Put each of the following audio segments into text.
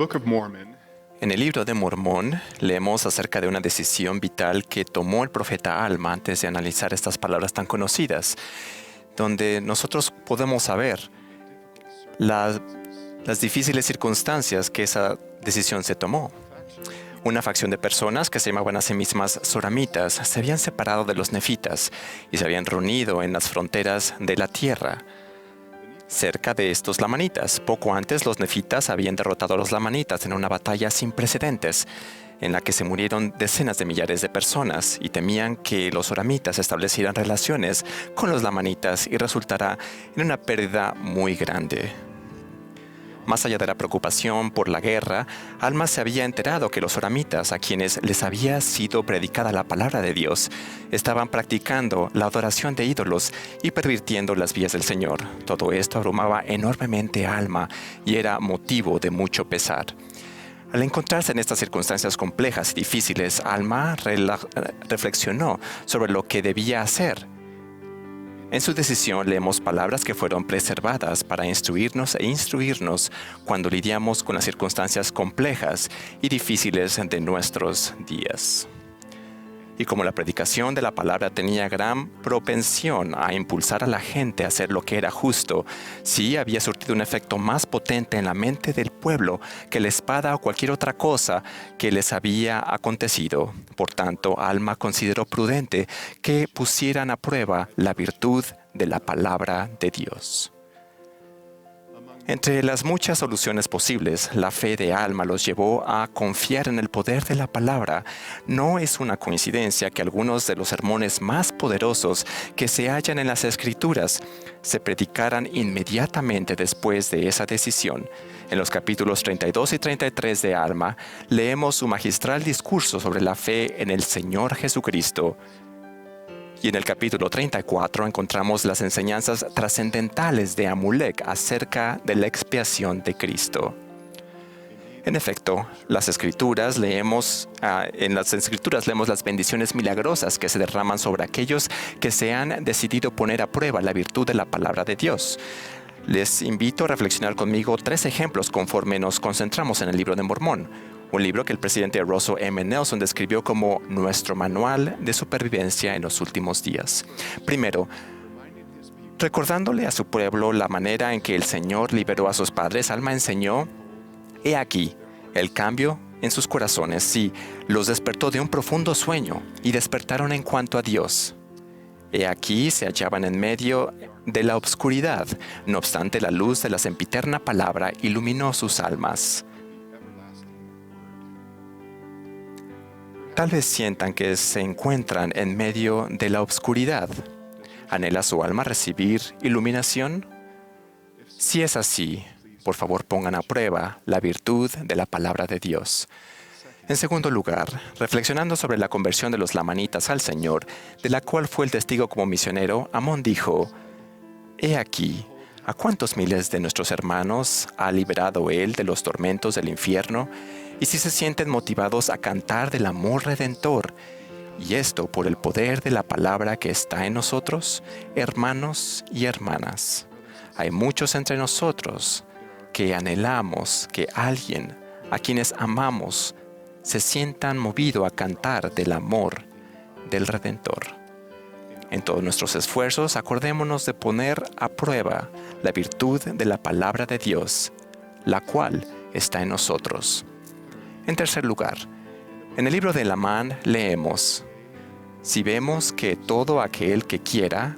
Book of Mormon, En el libro de Mormón leemos acerca de una decisión vital que tomó el profeta Alma antes de analizar estas palabras tan conocidas, donde nosotros podemos saber las difíciles circunstancias que esa decisión se tomó. Una facción de personas que se llamaban a sí mismas soramitas se habían separado de los nefitas y se habían reunido en las fronteras de la tierra, cerca de estos lamanitas. Poco antes, los nefitas habían derrotado a los lamanitas en una batalla sin precedentes, en la que se murieron decenas de millares de personas y temían que los soramitas establecieran relaciones con los lamanitas y resultara en una pérdida muy grande. Más allá de la preocupación por la guerra, Alma se había enterado que los soramitas, a quienes les había sido predicada la palabra de Dios, estaban practicando la adoración de ídolos y pervirtiendo las vías del Señor. Todo esto abrumaba enormemente a Alma y era motivo de mucho pesar. Al encontrarse en estas circunstancias complejas y difíciles, Alma reflexionó sobre lo que debía hacer. En su decisión leemos palabras que fueron preservadas para instruirnos e instruirnos cuando lidiamos con las circunstancias complejas y difíciles de nuestros días. Y como la predicación de la palabra tenía gran propensión a impulsar a la gente a hacer lo que era justo, sí había surtido un efecto más potente en la mente del pueblo que la espada o cualquier otra cosa que les había acontecido. Por tanto, Alma consideró prudente que pusieran a prueba la virtud de la palabra de Dios. Entre las muchas soluciones posibles, la fe de Alma los llevó a confiar en el poder de la palabra. No es una coincidencia que algunos de los sermones más poderosos que se hallan en las Escrituras se predicaran inmediatamente después de esa decisión. En los capítulos 32 y 33 de Alma, leemos su magistral discurso sobre la fe en el Señor Jesucristo. Y en el capítulo 34 encontramos las enseñanzas trascendentales de Amulek acerca de la expiación de Cristo. En efecto, en las Escrituras leemos las bendiciones milagrosas que se derraman sobre aquellos que se han decidido poner a prueba la virtud de la palabra de Dios. Les invito a reflexionar conmigo 3 ejemplos conforme nos concentramos en el libro de Mormón, un libro que el presidente Russell M. Nelson describió como nuestro manual de supervivencia en los últimos días. Primero, recordándole a su pueblo la manera en que el Señor liberó a sus padres, Alma enseñó: «He aquí el cambio en sus corazones, sí, los despertó de un profundo sueño y despertaron en cuanto a Dios. He aquí se hallaban en medio de la obscuridad, no obstante la luz de la sempiterna palabra iluminó sus almas». Tal vez sientan que se encuentran en medio de la obscuridad. ¿Anhela su alma recibir iluminación? Si es así, por favor pongan a prueba la virtud de la palabra de Dios. En segundo lugar, reflexionando sobre la conversión de los lamanitas al Señor, de la cual fue el testigo como misionero, Amón dijo: «He aquí, ¿a cuántos miles de nuestros hermanos ha liberado Él de los tormentos del infierno? Y si se sienten motivados a cantar del amor redentor, y esto por el poder de la palabra que está en nosotros, hermanos y hermanas. Hay muchos entre nosotros que anhelamos que alguien a quienes amamos se sientan movidos a cantar del amor del Redentor. En todos nuestros esfuerzos, acordémonos de poner a prueba la virtud de la palabra de Dios, la cual está en nosotros». En tercer lugar, en el libro de Lamán leemos: «Si vemos que todo aquel que quiera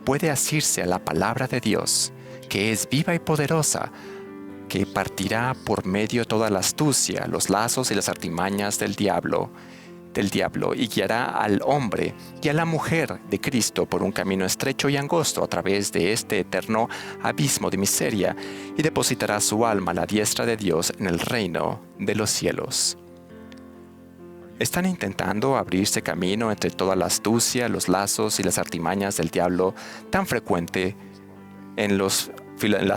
puede asirse a la palabra de Dios, que es viva y poderosa, que partirá por medio toda la astucia, los lazos y las artimañas del diablo, y guiará al hombre y a la mujer de Cristo por un camino estrecho y angosto a través de este eterno abismo de miseria, y depositará su alma a la diestra de Dios en el reino de los cielos». ¿Están intentando abrirse camino entre toda la astucia, los lazos y las artimañas del diablo tan frecuente en las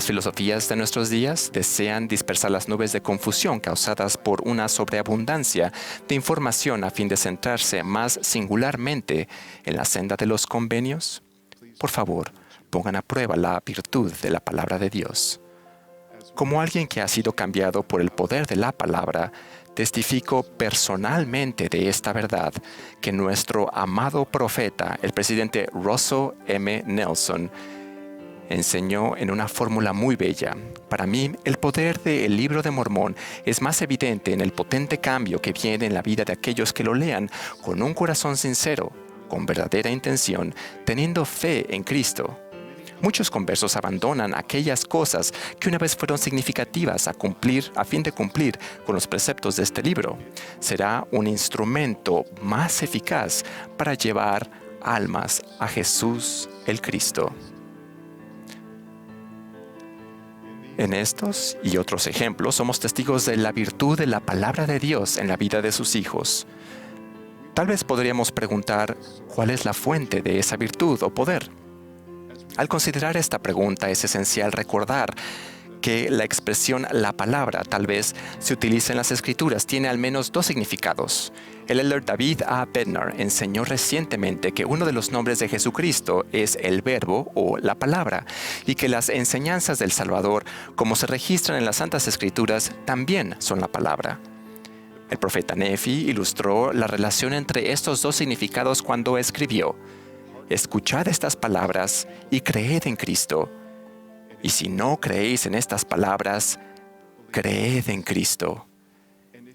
filosofías de nuestros días? ¿Desean dispersar las nubes de confusión causadas por una sobreabundancia de información a fin de centrarse más singularmente en la senda de los convenios? Por favor, pongan a prueba la virtud de la palabra de Dios. Como alguien que ha sido cambiado por el poder de la palabra, testifico personalmente de esta verdad que nuestro amado profeta, el presidente Russell M. Nelson, enseñó en una fórmula muy bella. Para mí, el poder del Libro de Mormón es más evidente en el potente cambio que viene en la vida de aquellos que lo lean con un corazón sincero, con verdadera intención, teniendo fe en Cristo. Muchos conversos abandonan aquellas cosas que una vez fueron significativas a fin de cumplir con los preceptos de este libro. Será un instrumento más eficaz para llevar almas a Jesús el Cristo. En estos y otros ejemplos somos testigos de la virtud de la palabra de Dios en la vida de sus hijos. Tal vez podríamos preguntar, ¿cuál es la fuente de esa virtud o poder? Al considerar esta pregunta es esencial recordar que la expresión la palabra tal vez se utiliza en las Escrituras tiene al menos dos significados. El elder David A. Bednar enseñó recientemente que uno de los nombres de Jesucristo es el Verbo o la palabra y que las enseñanzas del Salvador, como se registran en las Santas Escrituras, también son la palabra. El profeta Nefi ilustró la relación entre estos dos significados cuando escribió: «Escuchad estas palabras y creed en Cristo. Y si no creéis en estas palabras, creed en Cristo.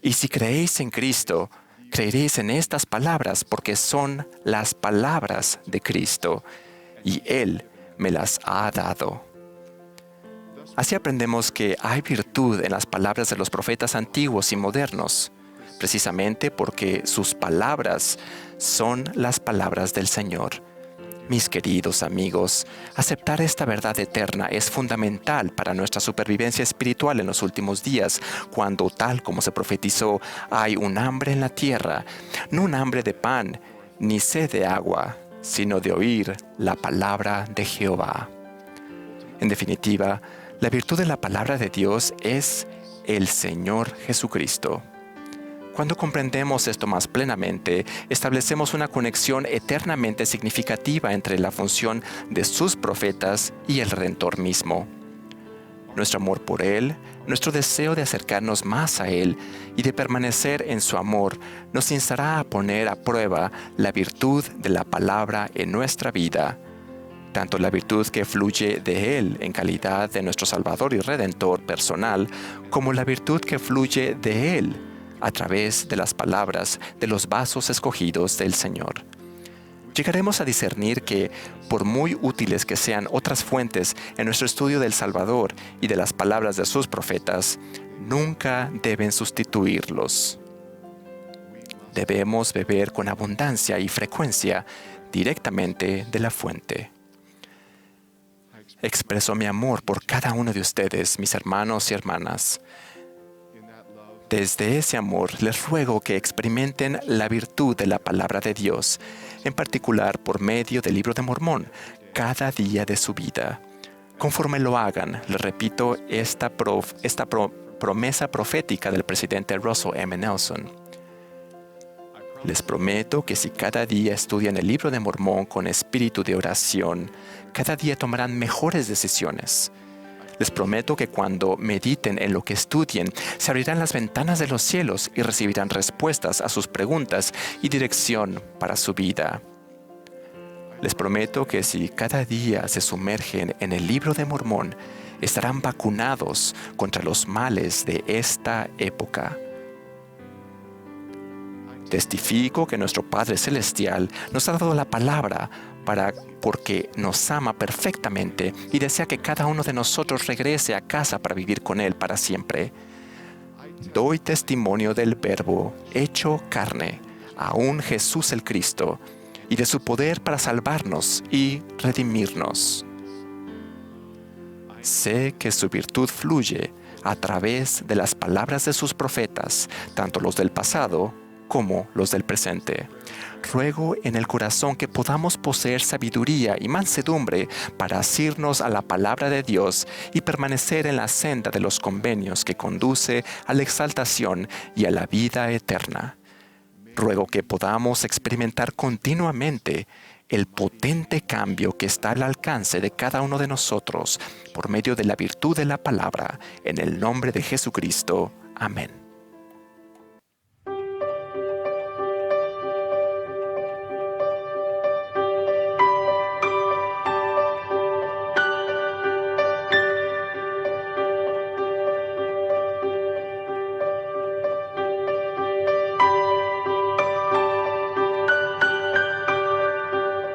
Y si creéis en Cristo, creeréis en estas palabras porque son las palabras de Cristo, y Él me las ha dado». Así aprendemos que hay virtud en las palabras de los profetas antiguos y modernos, precisamente porque sus palabras son las palabras del Señor. Mis queridos amigos, aceptar esta verdad eterna es fundamental para nuestra supervivencia espiritual en los últimos días, cuando, tal como se profetizó, hay un hambre en la tierra, no un hambre de pan, ni sed de agua, sino de oír la palabra de Jehová. En definitiva, la virtud de la palabra de Dios es el Señor Jesucristo. Cuando comprendemos esto más plenamente, establecemos una conexión eternamente significativa entre la función de sus profetas y el Redentor mismo. Nuestro amor por Él, nuestro deseo de acercarnos más a Él y de permanecer en su amor, nos instará a poner a prueba la virtud de la palabra en nuestra vida, tanto la virtud que fluye de Él en calidad de nuestro Salvador y Redentor personal, como la virtud que fluye de Él a través de las palabras de los vasos escogidos del Señor. Llegaremos a discernir que, por muy útiles que sean otras fuentes en nuestro estudio del Salvador y de las palabras de sus profetas, nunca deben sustituirlos. Debemos beber con abundancia y frecuencia directamente de la fuente. Expreso mi amor por cada uno de ustedes, mis hermanos y hermanas. Desde ese amor les ruego que experimenten la virtud de la palabra de Dios, en particular por medio del Libro de Mormón, cada día de su vida. Conforme lo hagan, les repito esta promesa profética del presidente Russell M. Nelson. Les prometo que si cada día estudian el Libro de Mormón con espíritu de oración, cada día tomarán mejores decisiones. Les prometo que cuando mediten en lo que estudien, se abrirán las ventanas de los cielos y recibirán respuestas a sus preguntas y dirección para su vida. Les prometo que si cada día se sumergen en el Libro de Mormón, estarán vacunados contra los males de esta época. Testifico que nuestro Padre Celestial nos ha dado la palabra porque nos ama perfectamente y desea que cada uno de nosotros regrese a casa para vivir con Él para siempre. Doy testimonio del Verbo hecho carne, aún Jesús el Cristo, y de su poder para salvarnos y redimirnos. Sé que su virtud fluye a través de las palabras de sus profetas, tanto los del pasado como los del presente. Ruego en el corazón que podamos poseer sabiduría y mansedumbre para asirnos a la palabra de Dios y permanecer en la senda de los convenios que conduce a la exaltación y a la vida eterna. Ruego que podamos experimentar continuamente el potente cambio que está al alcance de cada uno de nosotros por medio de la virtud de la palabra, en el nombre de Jesucristo. Amén.